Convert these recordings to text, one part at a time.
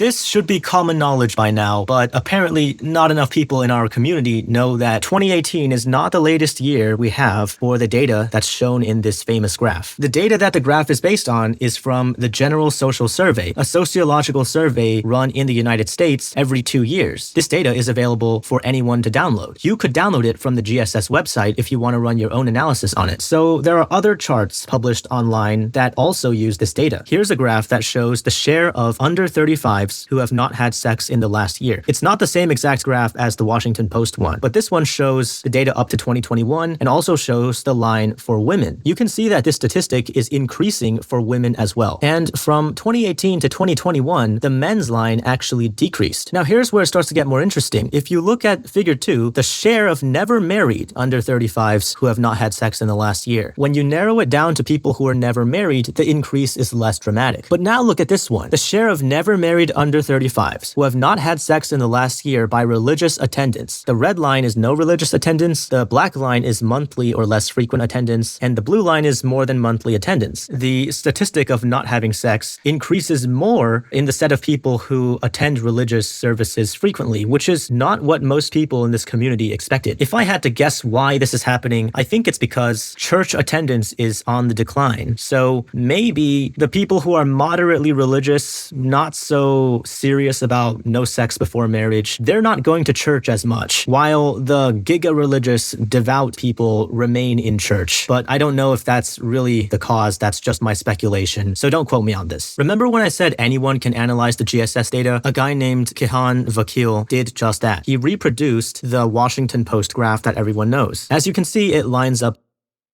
This should be common knowledge by now, but apparently not enough people in our community know that 2018 is not the latest year we have for the data that's shown in this famous graph. The data that the graph is based on is from the General Social Survey, a sociological survey run in the United States every 2 years. This data is available for anyone to download. You could download it from the GSS website if you want to run your own analysis on it. So there are other charts published online that also use this data. Here's a graph that shows the share of under 35s who have not had sex in the last year. It's not the same exact graph as the Washington Post one, but this one shows the data up to 2021 and also shows the line for women. You can see that this statistic is increasing for women as well. And from 2018 to 2021, the men's line actually decreased. Now here's where it starts to get more interesting. If you look at figure 2, the share of never married under 35s who have not had sex in the last year. When you narrow it down to people who are never married, the increase is less dramatic. But now look at this one. The share of never married under 35s who have not had sex in the last year by religious attendance. The red line is no religious attendance, the black line is monthly or less frequent attendance, and the blue line is more than monthly attendance. The statistic of not having sex increases more in the set of people who attend religious services frequently, which is not what most people in this community expected. If I had to guess why this is happening, I think it's because church attendance is on the decline. So maybe the people who are moderately religious, not so serious about no sex before marriage, they're not going to church as much, while the giga-religious, devout people remain in church. But I don't know if that's really the cause, that's just my speculation, so don't quote me on this. Remember when I said anyone can analyze the GSS data? A guy named Kihan Vakil did just that. He reproduced the Washington Post graph that everyone knows. As you can see, it lines up.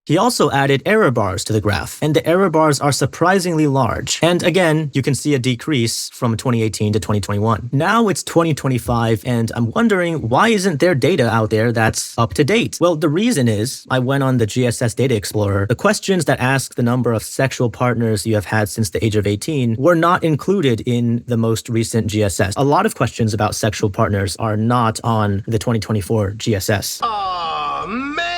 He also added error bars to the graph, and the error bars are surprisingly large. And again, you can see a decrease from 2018 to 2021. Now it's 2025, and I'm wondering, why isn't there data out there that's up to date? Well, the reason is, I went on the GSS Data Explorer. The questions that ask the number of sexual partners you have had since the age of 18 were not included in the most recent GSS. A lot of questions about sexual partners are not on the 2024 GSS. Aw, man!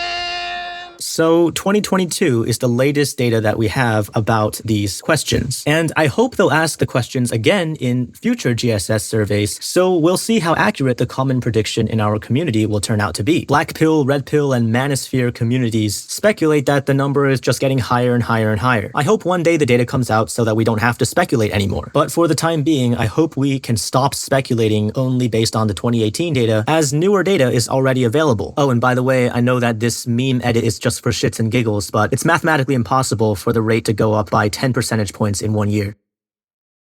So 2022 is the latest data that we have about these questions. And I hope they'll ask the questions again in future GSS surveys, so we'll see how accurate the common prediction in our community will turn out to be. Blackpill, redpill, and manosphere communities speculate that the number is just getting higher and higher and higher. I hope one day the data comes out so that we don't have to speculate anymore. But for the time being, I hope we can stop speculating only based on the 2018 data, as newer data is already available. Oh, and by the way, I know that this meme edit is just for shits and giggles, but it's mathematically impossible for the rate to go up by 10 percentage points in 1 year.